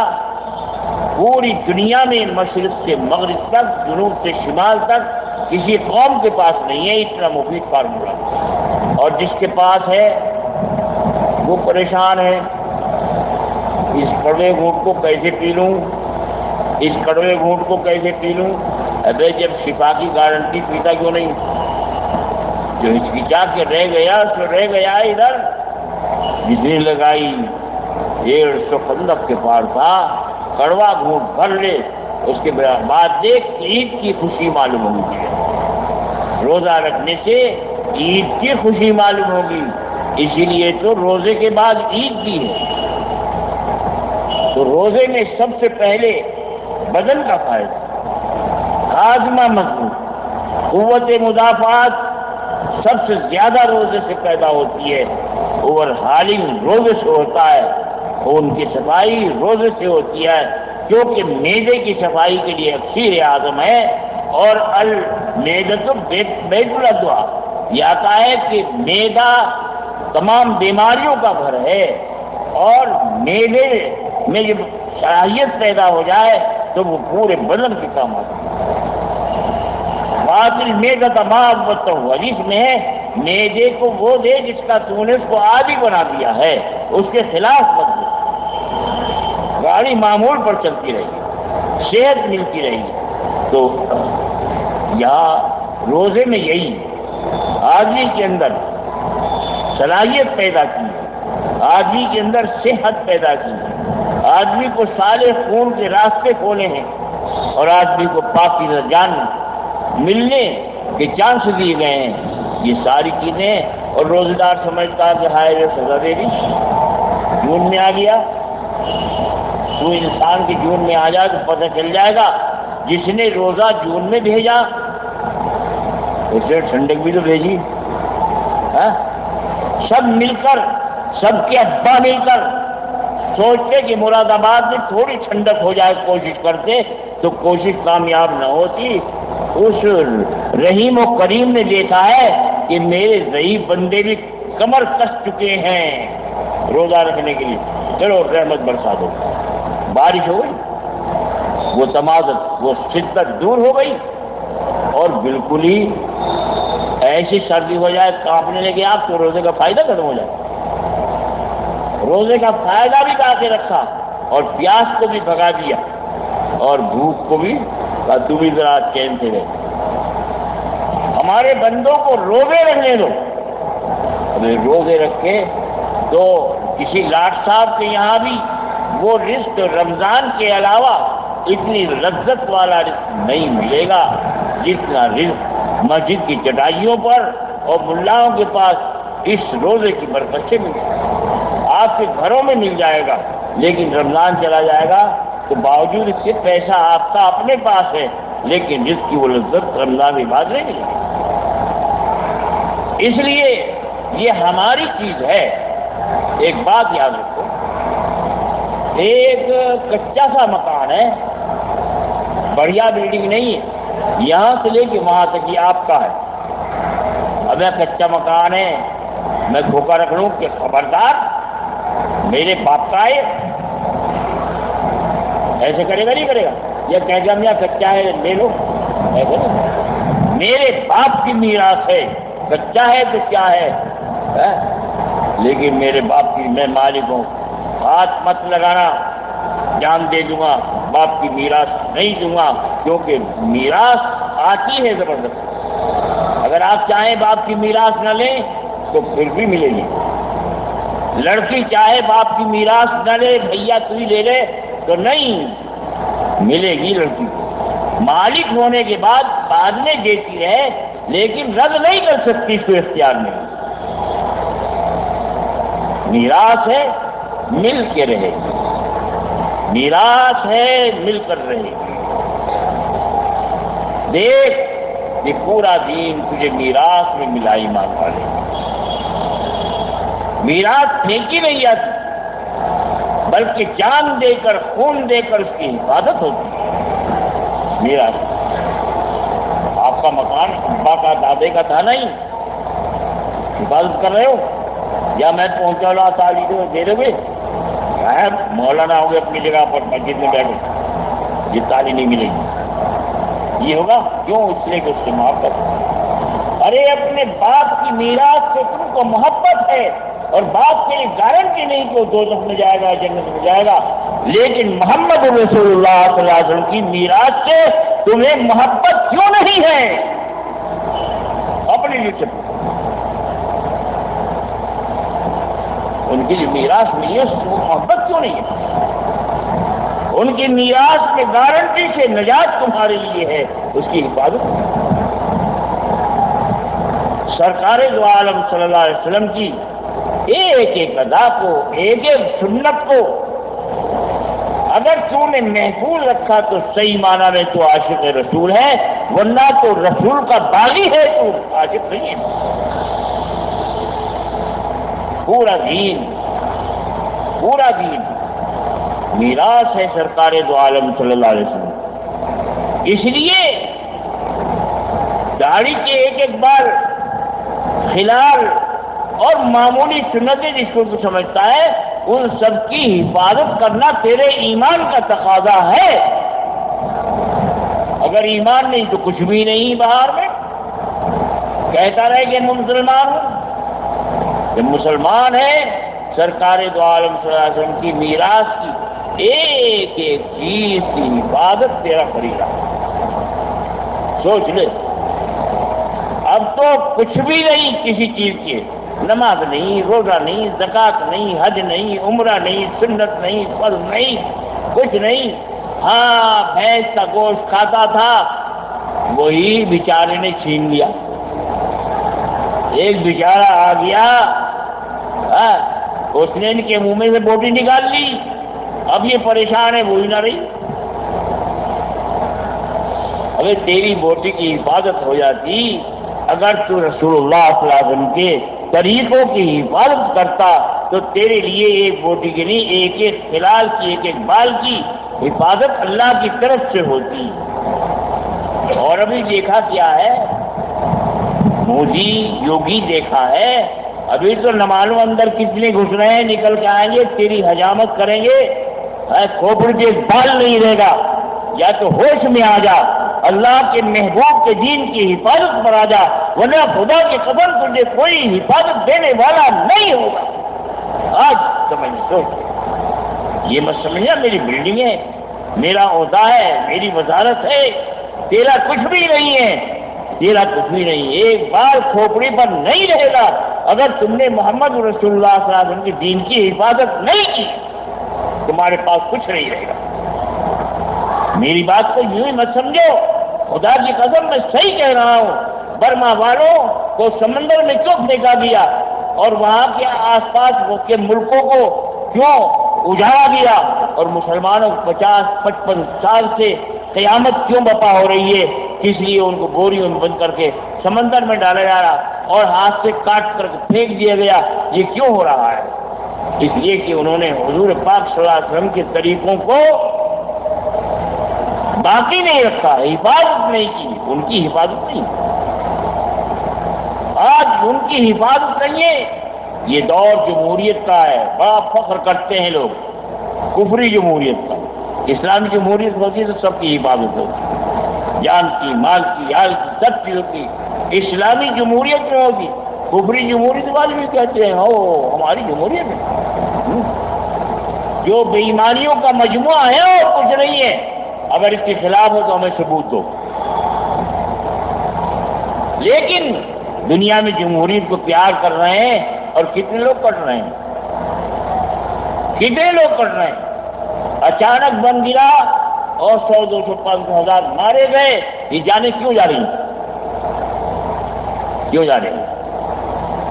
Speaker 2: پوری دنیا میں مشرق سے مغرب تک، جنوب سے شمال تک کسی قوم کے پاس نہیں ہے اتنا مفید فارمولہ، اور جس کے پاس ہے وہ پریشان ہے، اس کڑوے گھونٹ کو کیسے پی لوں، اس کڑوے گھونٹ کو کیسے پی لوں؟ ابے جب شفا کی گارنٹی پیتا کیوں نہیں؟ جو ہچکچا کے رہ گیا سو رہ گیا ادھر، جتنی لگائی 150 خندق کے پار تھا، کڑوا گھونٹ بھر لے، اس کے بعد دیکھ عید کی خوشی معلوم ہوگی، روزہ رکھنے سے عید کی خوشی معلوم ہوگی، اسی لیے تو روزے کے بعد عید بھی ہے۔ تو روزے میں سب سے پہلے بدن کا فائدہ، ہاضمہ مضبوط، قوت مدافعت سب سے زیادہ روزے سے پیدا ہوتی ہے، اوور ہالنگ روزے سے ہوتا ہے، خون کی صفائی روزے سے ہوتی ہے، کیونکہ معدے کی صفائی کے لیے اکثیر اعظم ہے، اور المیدۃ بیت الادوا، یہ آتا ہے کہ معدہ تمام بیماریوں کا گھر ہے، اور معدے میں جب صلاحیت پیدا ہو جائے تو وہ پورے بدن کے کام آتا ہے۔ باطل معدہ تمام بتا ہوا، جس میں معدے کو وہ دے جس کا تو نے اس کو عادی بنا دیا ہے، اس کے خلاف مت دے، گاڑی معمول پر چلتی رہے گی، صحت ملتی رہے گی۔ تو یہاں روزے میں یہی آدمی کے اندر صلاحیت پیدا کی ہے، آدمی کے اندر صحت پیدا کی ہے، آدمی کو صالح خون کے راستے کھولے ہیں، اور آدمی کو پاکیزہ جان ملنے کے چانس دیے گئے ہیں، یہ ساری چیزیں۔ اور روزے دار سمجھتا ہے کہ ہائے سزا دے دی، جون میں آ گیا، تو انسان کے جون میں آ جائے تو پتہ چل جائے گا، جس نے روزہ جون میں بھیجا اسے ٹھنڈک بھی تو بھیجی، سب مل کر، سب کے ابا مل کر سوچتے کہ مراد آباد میں تھوڑی ٹھنڈک ہو جائے، کوشش کرتے تو کوشش کامیاب نہ ہوتی۔ اس رحیم و کریم نے دیکھا ہے کہ میرے ضعیف بندے بھی کمر کس چکے ہیں روزہ رکھنے کے لیے، چلو رحمت برسا دو، بارش ہو گئی، وہ تمازت، وہ شدت دور ہو گئی، اور بالکل ہی ایسی سردی ہو جائے کانپنے لگے آپ تو روزے کا فائدہ ختم ہو جائے۔ روزے کا فائدہ بھی کہا کے رکھا، اور پیاس کو بھی بھگا دیا، اور بھوک کو بھی تو بھی ذرا چین سے رہے۔ ہمارے بندوں کو روزے رکھنے دو، ابھی روزے رکھے تو کسی لاٹ صاحب کے یہاں بھی وہ رزق رمضان کے علاوہ اتنی لذت والا رزق نہیں ملے گا جتنا رزق مسجد کی چٹائیوں پر اور ملاؤں کے پاس اس روزے کی برکت سے ملے گا۔ آپ کے گھروں میں مل جائے گا، لیکن رمضان چلا جائے گا تو باوجود اس کے پیسہ آپ کا اپنے پاس ہے، لیکن جس کی وہ لذت رمضان کے بعد نہیں ملے گی۔ اس لیے یہ ہماری چیز ہے۔ ایک بات یاد رکھو، ایک کچا سا مکان ہے، بڑھیا بلڈنگ نہیں ہے، یہاں سے لے کے وہاں تک یہ آپ کا ہے۔ اب یہ کچا مکان ہے، میں دھوکہ رکھ لوں کہ خبردار میرے باپ کا ہے، ایسے کرے گا نہیں کرے گا، یہ کہہ گا میاں کچا ہے لے لو، ایسے نہیں، میرے باپ کی میراث ہے، کچا ہے تو کیا ہے، لیکن میرے باپ کی میں مالک ہوں، ہاتھ مت لگانا، جان دے دوں گا، باپ کی میراث نہیں دوں گا، کیونکہ میراث آتی ہے زبردست۔ اگر آپ چاہیں باپ کی میراث نہ لیں تو پھر بھی ملے گی، لڑکی چاہے باپ کی میراث نہ لے، بھیا تو ہی لے لے تو نہیں ملے گی لڑکی کو، مالک ہونے کے بعد میں دیتی ہے، لیکن رد نہیں کر سکتی تو اختیار نہیں، میراث ہے مل کے رہے گی، میراث ہے مل کر رہے گی۔ دیکھ یہ پورا دین تجھے میراث میں ملا ایمان والے. میراث پھینکی نہیں جاتی بلکہ جان دے کر خون دے کر اس کی حفاظت ہوتی ہے. میراث آپ کا مکان ابا کا دادے کا تھا نہیں، حفاظت کر رہے ہو یا میں پہنچا لا تالی دے دو گے؟ مولانا ہو گئے اپنی جگہ پر مسجد میں بیٹھے، یہ تالی نہیں ملے گی. یہ ہوگا کیوں؟ اس لیے کہ اس سے محبت. ارے اپنے باپ کی میراث سے تم کو محبت ہے اور باپ کے لیے گارنٹی نہیں کہ وہ دوزخ میں جائے گا جنت میں جائے گا، لیکن محمد رسول اللہ صلی اللہ علیہ وسلم کی میراث سے تمہیں محبت کیوں نہیں ہے؟ اپنے لیے چپ. ان کی جو میراث ملی ہے اس کو محبت کیوں نہیں ہے؟ ان کی میراث کے گارنٹی سے نجات تمہارے لیے ہے، اس کی حفاظت. سرکار دو عالم صلی اللہ علیہ وسلم کی ایک ایک ادا کو، ایک ایک سنت کو اگر تو نے محفوظ رکھا تو صحیح معنی میں تو عاشق رسول ہے، ورنہ تو رسول کا باغی ہے، تو عاشق نہیں ہے. پورا دین میراث ہے سرکار دو عالم صلی اللہ علیہ وسلم. اس لیے داڑھی کے ایک ایک بار خلال اور معمولی سنتیں جس کو تو سمجھتا ہے ان سب کی حفاظت کرنا تیرے ایمان کا تقاضا ہے. اگر ایمان نہیں تو کچھ بھی نہیں. باہر میں کہتا رہے کہ میں مسلمان ہوں. جب مسلمان ہے سرکار دو عالم صلی اللہ علیہ وسلم کی میراث کی ایک ایک چیز کی حفاظت تیرا فریضہ. سوچ لے اب تو کچھ بھی نہیں کسی چیز کی، نماز نہیں، روزہ نہیں، زکوٰۃ نہیں، حج نہیں، عمرہ نہیں، سنت نہیں، فرض نہیں، کچھ نہیں. ہاں بھینس کا گوشت کھاتا تھا وہی بیچارے نے چھین لیا. ایک بیچارہ آ گیا اس نے ان کے منہ میں سے بوٹی نکال لی. اب یہ پریشان ہے وہی نہ رہی. ابھی تیری بوٹی کی حفاظت ہو جاتی اگر تو رسول اللہ صلی اللہ علیہ وسلم کے طریقوں کی حفاظت کرتا تو تیرے لیے ایک بوٹی کی نہیں، ایک ایک خلال کی، ایک ایک بال کی حفاظت اللہ کی طرف سے ہوتی. اور ابھی دیکھا کیا ہے، مودی یوگی دیکھا ہے، ابھی تو نہ معلوم اندر کتنے گھس رہے ہیں، نکل کے آئیں گے تیری حجامت کریں گے. کھوپڑی کے بال نہیں رہے گا. یا تو ہوش میں آ جا، اللہ کے محبوب کے دین کی حفاظت پر آ جا، ورنہ خدا کی قسم تجھے کوئی حفاظت دینے والا نہیں ہوگا. آج سمجھ سوچ یہ مت سمجھنا میری بلڈنگ ہے، میرا عہدہ ہے، میری وزارت ہے، تیرا کچھ بھی نہیں ہے. تیرا کچھ بھی نہیں. ایک بار کھوپڑی پر نہیں رہے گا اگر تم نے محمد رسول اللہ صلی اللہ علیہ وسلم کے دین کی حفاظت نہیں کی. تمہارے پاس کچھ نہیں رہے گا. میری بات کو یوں ہی مت سمجھو، خدا کی قسم میں صحیح کہہ رہا ہوں. برما والوں کو سمندر میں کیوں پھینکا دیا اور وہاں کے آس پاس کے ملکوں کو کیوں اجاڑا دیا، اور مسلمانوں 50-55 سال سے قیامت کیوں بپا ہو رہی ہے؟ اس لیے ان کو بوریوں میں بند کر کے سمندر میں ڈالا جا رہا اور ہاتھ سے کاٹ کر پھینک دیا گیا. یہ کیوں ہو رہا ہے؟ اس لیے کہ انہوں نے حضور پاک صلی اللہ علیہ وسلم کے طریقوں کو باقی نہیں رکھا، حفاظت نہیں کی. ان کی حفاظت نہیں. آج ان کی حفاظت نہیں ہے. یہ دور جمہوریت کا ہے، بڑا فخر کرتے ہیں لوگ کفری جمہوریت کا. اسلامی جمہوریت ہوتی تو سب کی حفاظت ہوتی، جان کی، مال کی، حال کی، سب چیزوں کی. اسلامی جمہوریت میں ہوگی. کفری جمہوریت والے بھی کہتے ہیں ہماری جمہوریت ہے. جو بے ایمانیوں کا مجموعہ ہے اور کچھ نہیں ہے. اگر اس کے خلاف ہو تو ہمیں ثبوت دو. لیکن دنیا میں جمہوریت کو پیار کر رہے ہیں اور کتنے لوگ کر رہے ہیں، کتنے لوگ کر رہے ہیں. اچانک بن گرا اور 100, 200, 500 ہزار مارے گئے. یہ جانے کیوں جا رہی ہیں؟ کیوں جا رہے ہیں؟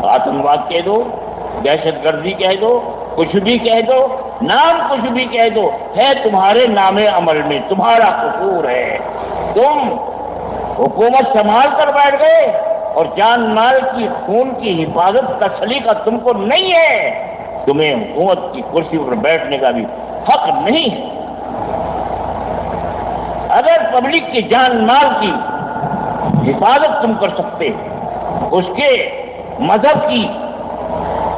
Speaker 2: آتنکواد کہہ دو، دہشت گردی کہہ دو، کچھ بھی کہہ دو، نام کچھ بھی کہہ دو، ہے تمہارے نام عمل میں، تمہارا قصور ہے. تم حکومت سنبھال کر بیٹھ گئے اور جان مال کی خون کی حفاظت کا سلیقہ تم کو نہیں ہے، تمہیں حکومت کی کرسی پر بیٹھنے کا بھی حق نہیں ہے۔ اگر پبلک کی جان مال کی حفاظت تم کر سکتے، اس کے مذہب کی،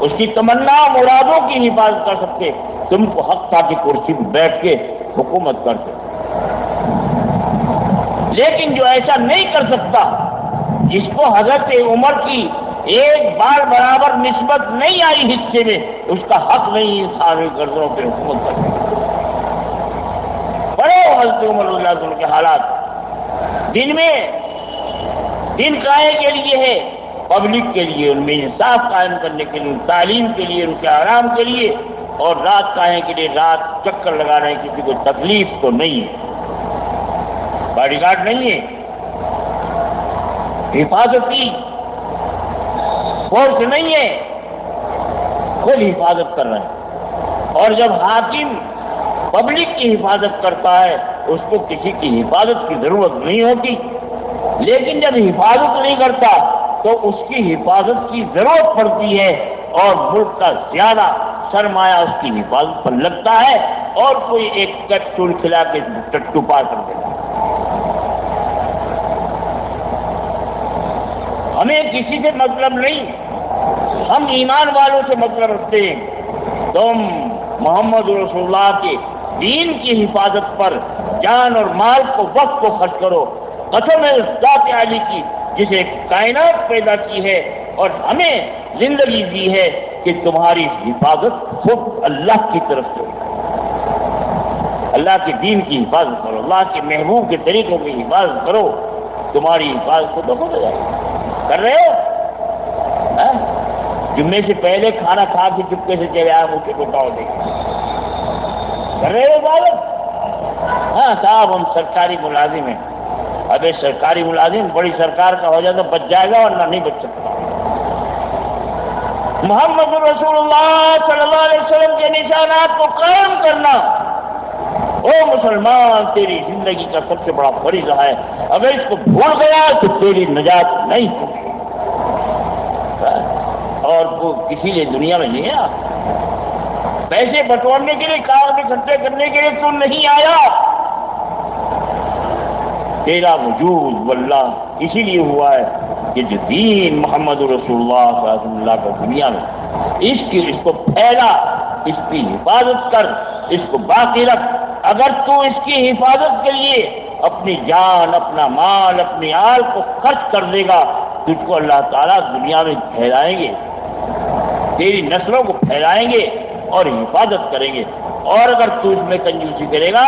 Speaker 2: اس کی تمنا مرادوں کی حفاظت کر سکتے، تم کو حق تھا کہ کرسی پر بیٹھ کے حکومت کرتے۔ لیکن جو ایسا نہیں کر سکتا، جس کو حضرت عمر کی ایک بال برابر نسبت نہیں آئی حصے میں، اس کا حق نہیں سارے گردوں پہ حکومت کرنے۔ پڑھو حضرت عمر رضی اللہ عنہ کے حالات، دن میں دن کائے کے لیے ہے، پبلک کے لیے، ان میں انصاف قائم کرنے کے لیے، تعلیم کے لیے، ان کے آرام کے لیے، اور رات کائے کے لیے، رات چکر لگانا ہے، کسی کو تکلیف تو نہیں ہے، باڈی گارڈ نہیں ہے، حفاظتی فورس نہیں ہے، خود حفاظت کر رہے ہیں۔ اور جب حاکم پبلک کی حفاظت کرتا ہے، اس کو کسی کی حفاظت کی ضرورت نہیں ہوتی، لیکن جب حفاظت نہیں کرتا تو اس کی حفاظت کی ضرورت پڑتی ہے، اور ملک کا زیادہ سرمایہ اس کی حفاظت پر لگتا ہے، اور کوئی ایک کٹول کھلا کے ٹٹو پار کر دیتا ہے۔ ہمیں کسی سے مطلب نہیں، ہم ایمان والوں سے مطلب رکھتے ہیں۔ تم محمد رسول اللہ کے دین کی حفاظت پر جان اور مال کو وقت کو خرچ کرو، قسم ہے اس ذات عالی کی جسے کائنات پیدا کی ہے اور ہمیں زندگی دی ہے، کہ تمہاری حفاظت خود اللہ کی طرف سے، اللہ کے دین کی حفاظت کرو، اللہ کے محبوب کے طریقوں کی حفاظت کرو، تمہاری حفاظت خود ہو جائے گی۔ کر رہے ہو؟ جمعے سے پہلے کھانا کھا کے چپکے سے چلے آئے، مجھے بتاؤ دیکھ کر رہے ہو عبادت؟ ہاں صاحب ہم سرکاری ملازم ہیں۔ ابھی سرکاری ملازم بڑی سرکار کا ہو جائے تو بچ جائے گا، ورنہ نہیں بچ سکتا۔ محمد رسول اللہ صلی اللہ علیہ وسلم کے نشانات کو قائم کرنا، او مسلمان تیری زندگی کا سب سے بڑا فریضہ ہے، اگر اس کو بھول گیا تو تیری نجات نہیں ہوگی، اور وہ کسی لیے دنیا میں نہیں آیا، پیسے بٹورنے کے لیے، کاغذ اکٹھے کرنے کے لیے تو نہیں آیا، تیرا وجود واللہ اسی لیے ہوا ہے کہ جو دین محمد رسول اللہ صلی اللہ علیہ وسلم کا دنیا میں، اس کو پھیلا، اس کی حفاظت کر، اس کو باقی رکھ۔ اگر تو اس کی حفاظت کے لیے اپنی جان، اپنا مال، اپنی آل کو خرچ کر دے گا، تجھ کو اللہ تعالیٰ دنیا میں پھیلائیں گے، تیری نسلوں کو پھیلائیں گے اور حفاظت کریں گے۔ اور اگر تو اس میں کنجوسی کرے گا،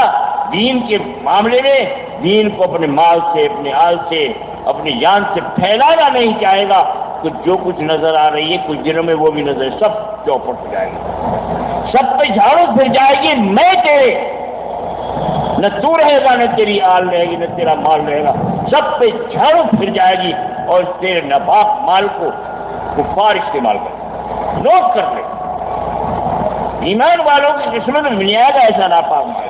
Speaker 2: دین کے معاملے میں دین کو اپنے مال سے، اپنے آل سے، اپنی جان سے پھیلانا نہیں چاہے گا، تو جو کچھ نظر آ رہی ہے کچھ دنوں میں وہ بھی نظر سب چوپٹ ہو جائے گی، سب پہ جھاڑو پھر جائے گی، میں تیرے، نہ تو رہے گا، نہ تیری آل رہے گی، نہ تیرا مال رہے گا، سب پہ جھاڑو پھر جائے گی، اور تیرے ناپاک مال کو کفار استعمال کرے۔ نوٹ کر لے، ایمان والوں کی قسمت میں مل جائے گا ایسا ناپاک مال،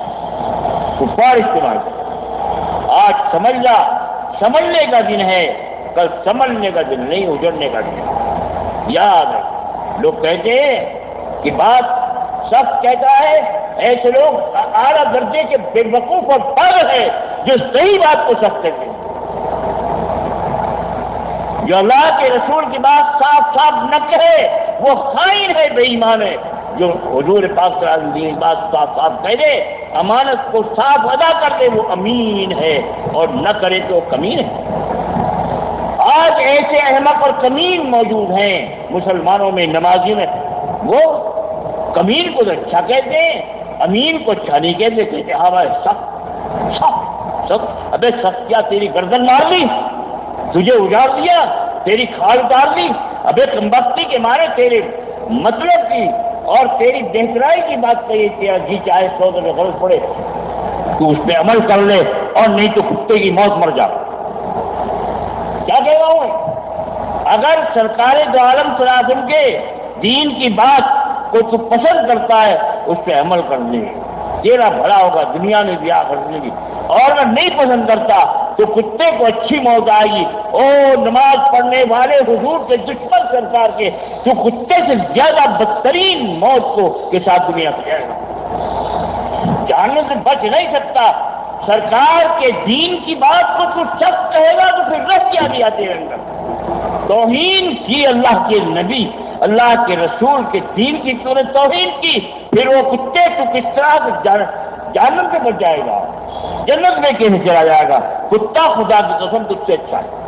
Speaker 2: کفار استعمال کرے۔ آج سمجھ جا، سمجھنے کا دن ہے، کل سمجھنے کا دن نہیں، اجڑنے کا دن ہے۔ یاد ہے، لوگ کہتے ہیں کہ بات سب کہتا ہے، ایسے لوگ اعلیٰ درجے کے بے وقوف اور پاگل ہے جو صحیح بات کو سچ کہتے ہیں، جو اللہ کے رسول کی بات صاف صاف نہ کہے وہ خائن ہے، بے ایمان ہے۔ جو حضور پاک صلی اللہ علیہ وسلم کی بات صاف صاف کہہ دے، امانت کو صاف ادا کر دے، وہ امین ہے، اور نہ کرے تو کمین ہے۔ آج ایسے احمق اور کمین موجود ہیں مسلمانوں میں، نمازی میں، وہ کمین کو اچھا کہتے ہیں، امین کو اچھا نہیں کہتے، کہتے ہاں بھائی سخت، ابے سخت کیا، تیری گردن مار لی، تجھے اجاڑ دیا، تیری کھال اتار لی، ابے کمبختی کے مارے تیرے مطلب کی اور تیری بہترائی کی بات کہی، تیرا جی چاہے 100 دفعہ غلط پڑے تو اس پہ عمل کر لے، اور نہیں تو کتے کی موت مر جا۔ کیا کہہ رہا ہوں؟ اگر سرکار دو عالم صلی اللہ علیہ وسلم کے دین کی بات کو تو پسند کرتا ہے، اس پہ عمل کر لے، تیرا بھلا ہوگا دنیا میں بھی آخرت میں بھی، اور اگر نہیں پسند کرتا تو کتے کو اچھی موت آئے گی۔ او نماز پڑھنے والے حضور کے دشمن سرکار کے، تو کتے سے زیادہ بدترین موت کو کے ساتھ دنیا سے جائے گا، جہنم سے بچ نہیں سکتا۔ سرکار کے دین کی بات کو تو شخص کہے گا تو پھر رہ کیا دیا تیرے اندر؟ توہین کی اللہ کے نبی، اللہ کے رسول کے دین کی تو نے توہین کی، پھر وہ کتے تو کس طرح سے جہنم سے بچ جائے گا، جنت میں کیسے چلا جائے گا؟ کتا خدا کی قسم تجھ سے اچھا ہے،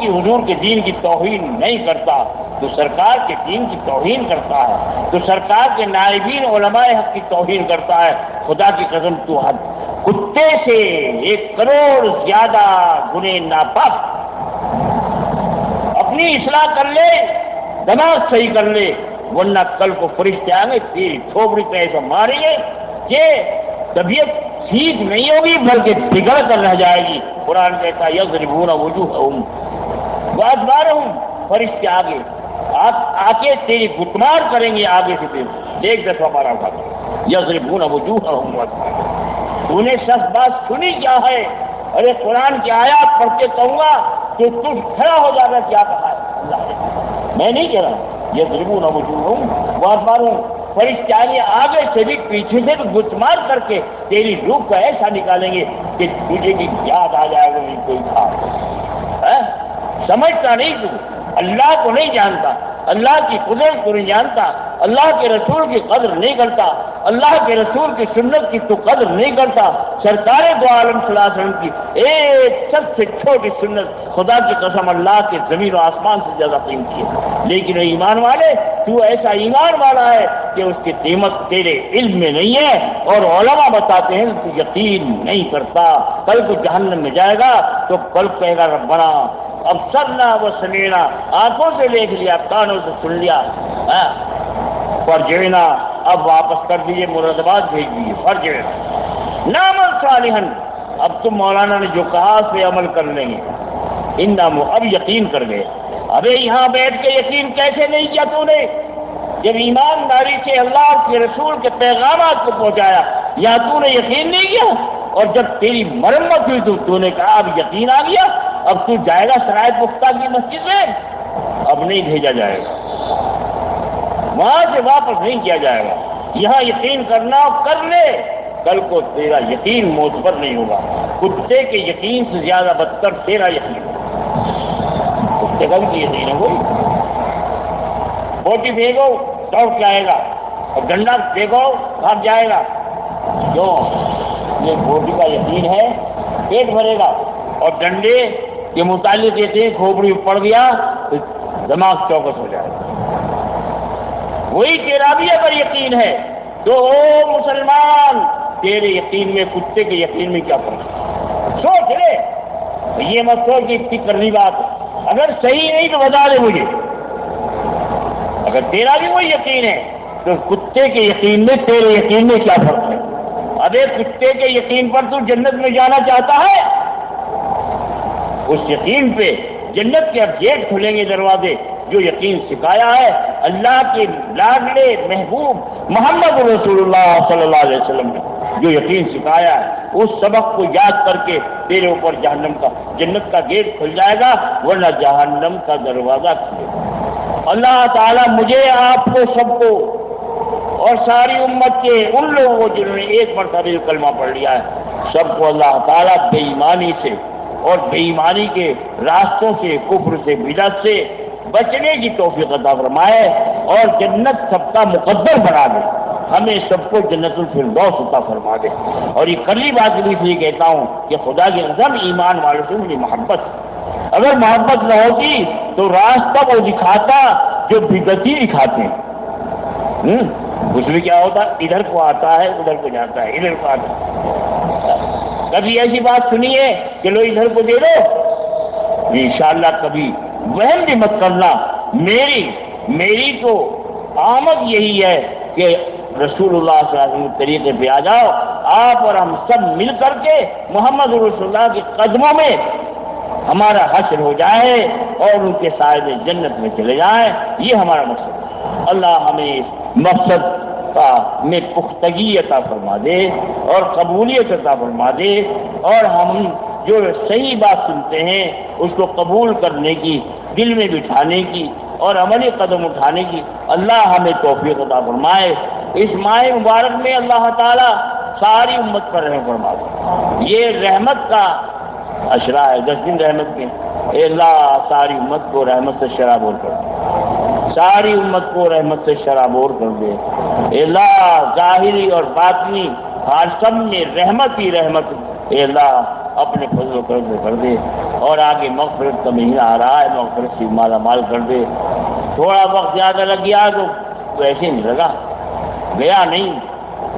Speaker 2: حضور کے دین کی توہین نہیں کرتا تو سرکار کے دین کی توہین کرتا ہے، تو سرکار کے نائبین علماء حق کی توہین کرتا ہے۔ خدا کی قسم تو حد کتے سے 1 کروڑ زیادہ گنے ناپاک۔ اپنی اصلاح کر لے، دماغ صحیح کر لے، ورنہ کل کو فرشتے آئیں گے تیری کھوپڑی پہ ایسا ماریں گے کہ طبیعت ٹھیک نہیں ہوگی بلکہ بگڑ کر رہ جائے گی۔ قرآن کہتا ہے یضربون وجوہہم، وادبارہم، فرشتے آگے آ کے تیری گٹمار کریں گے آگے سے، ایک دفعہ مارا اٹھا کے یضربون وجوہہم وادبارہم۔ تو نے سب بات سنی کیا ہے؟ ارے قرآن کی آیات پڑھ کے کہوں گا تو تجھ کھڑا ہو جائے گا، کیا کہا ہے اللہ نے، میں نہیں کہہ رہا۔ یضربون وجوہہم وادبارہم، فرشتے آگے آگے سے بھی پیچھے سے بھی گٹمار کر کے تیری روح کو ایسا نکالیں گے کہ تجھے بھی یاد آ جائے گا نہیں کوئی تھا۔ سمجھتا نہیں تو، اللہ کو نہیں جانتا، اللہ کی قدرت کو نہیں جانتا، اللہ کے رسول کی قدر نہیں کرتا، اللہ کے رسول کی سنت کی تو قدر نہیں کرتا، سرکار دو عالم صلی اللہ علیہ وسلم کی ایک سب سے چھوٹی سنت، خدا کی قسم اللہ کے زمین و آسمان سے زیادہ قیمتی ہے۔ لیکن ایمان والے، تو ایسا ایمان والا ہے کہ اس کی قیمت تیرے علم میں نہیں ہے، اور علماء بتاتے ہیں تو یقین نہیں کرتا، کل کو جہنم میں جائے گا تو کل کہے گا ربنا اب سننا و سمینا، آنکھوں سے دیکھ لیا، کانوں سے سن لیا، فرجعنا، اب واپس کر دیجیے، مرادباد بھیج دیجیے، فرجعنا نعمل صالحا، اب تم مولانا نے جو کہا اس پہ عمل کر لیں گے، اب یقین کر گئے۔ ابے یہاں بیٹھ کے یقین کیسے نہیں کیا تو نے؟ جب ایمانداری سے اللہ کے رسول کے پیغامات کو پہنچایا، یا تو نے یقین نہیں کیا؟ اور جب تیری مرمت ہوئی تو نے کہا اب یقین آ گیا، اب تو جائے گا سرائے پختہ کی مسجد میں، اب نہیں بھیجا جائے گا، وہاں سے واپس نہیں کیا جائے گا۔ یہاں یقین کرنا کر لے، کل کو تیرا یقین معتبر نہیں ہوگا، کتے کے یقین سے زیادہ بدتر تیرا یقین ہوگا۔ کتے کا بھی یقین ہے وہی، بوٹی پھینکو دوڑ کے آئے گا، اور ڈنڈا پھینکو بھاگ جائے گا، کیوں؟ یہ بوٹی کا یقین ہے پیٹ بھرے گا، اور ڈنڈے کے متعلق کہتے ہیں کھوپڑی پڑ گیا تو دماغ چوکس ہو جائے گا۔ وہی تیرا بھی اگر یقین ہے تو او مسلمان، تیرے یقین میں کتے کے یقین میں کیا فرق ہے؟ سوچ لے، یہ مت سوچ کہ اتنی کرنی بات ہے، اگر صحیح نہیں تو بتا دے مجھے، اگر تیرا بھی وہی یقین ہے تو کتے کے یقین میں تیرے یقین میں کیا فرق ہے؟ ابے کتے کے یقین پر تو جنت میں جانا چاہتا ہے، اس یقین پہ جنت کے اب گیٹ کھلیں گے، دروازے، جو یقین سکھایا ہے اللہ کے لاڈلے محبوب محمد رسول اللہ صلی اللہ علیہ وسلم نے، جو یقین سکھایا ہے اس سبق کو یاد کر کے تیرے اوپر جنت کا گیٹ کھل جائے گا، ورنہ جہنم کا دروازہ کھلے گا۔ اللہ تعالیٰ مجھے، آپ کو، سب کو، اور ساری امت کے ان لوگوں کو جنہوں نے ایک مرتبہ کلمہ پڑھ لیا ہے، سب کو اللہ تعالیٰ بے ایمانی سے اور بے ایمانی کے راستوں سے، کفر سے، بدعت سے بچنے کی توفیق عطا فرمائے، اور جنت سب کا مقدر بنا دے، ہمیں سب کو جنت الفردوس عطا فرما دے۔ اور یہ کلی بات بھی اس لیے کہتا ہوں کہ خدا کی قسم ایمان والوں سے مجھے محبت، اگر محبت نہ ہوتی تو راستہ وہ دکھاتا جو بدعتی دکھاتے ہیں۔ اس میں کیا ہوتا، ادھر کو آتا ہے ادھر کو جاتا ہے، ادھر کو آتا ہے۔ کبھی ایسی بات سنی ہے کہ لو ادھر کو دے دو؟ انشاءاللہ کبھی وہم بھی مت کرنا۔ میری تو آمد یہی ہے کہ رسول اللہ صلی اللہ علیہ وسلم کے طریقے پہ آ جاؤ، آپ اور ہم سب مل کر کے محمد رسول اللہ کے قدموں میں ہمارا حشر ہو جائے اور ان کے سائے میں جنت میں چلے جائیں، یہ ہمارا مقصد ہے۔ اللہ ہمیں اس مقصد کا میں پختگی عطا فرما دے اور قبولیت عطا فرما دے، اور ہم جو صحیح بات سنتے ہیں اس کو قبول کرنے کی، دل میں بٹھانے کی اور عملی قدم اٹھانے کی اللہ ہمیں توفیق عطا فرمائے۔ اس ماہ مبارک میں اللہ تعالیٰ ساری امت پر رحم فرما دے۔ یہ رحمت کا اشرا ہے، 10 دن رحمت کے۔ اے اللہ ساری امت کو رحمت سے شرابور کر دے، ساری امت کو رحمت سے شرابور کر دے۔ اے اللہ ظاہری اور باطنی ہر سب میں رحمت ہی رحمت، اے اللہ اپنے فضل و کرم سے کر دے۔ اور آگے مغفرت کا مہینہ آ رہا ہے، مغفرت سے مالا مال کر دے۔ تھوڑا وقت زیادہ لگ گیا تو ایسے نہیں لگا، گیا نہیں،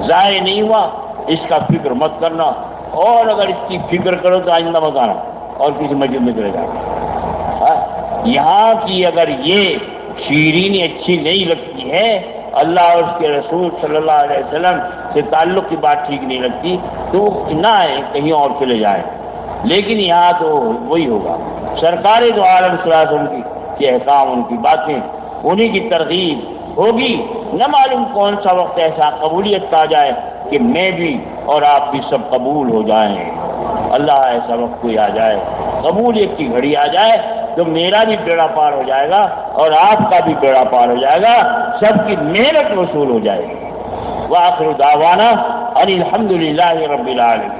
Speaker 2: ضائع نہیں ہوا، اس کا فکر مت کرنا، اور اگر اس کی فکر کرو تو آئندہ مت آنا اور کسی مسجد میں چلے جانا۔ یہاں کی اگر یہ شیرینی اچھی نہیں لگتی ہے، اللہ اور اس کے رسول صلی اللہ علیہ وسلم سے تعلق کی بات ٹھیک نہیں لگتی، تو نہ آئے، کہیں اور چلے جائیں۔ لیکن یہاں تو وہی ہوگا، سرکار دو عالم صلی اللہ علیہ وسلم کی احکام، ان کی باتیں، انہی کی ترغیب ہوگی۔ نہ معلوم کون سا وقت ایسا قبولیت کا آ جائے کہ میں بھی اور آپ بھی سب قبول ہو جائیں۔ اللہ ایسا وقت کوئی آ جائے، قبولیت کی گھڑی آ جائے تو میرا بھی بیڑا پار ہو جائے گا اور آپ کا بھی بیڑا پار ہو جائے گا، سب کی محنت وصول ہو جائے گی۔ وآخر دعوانا ان الحمد للہ رب العالمین۔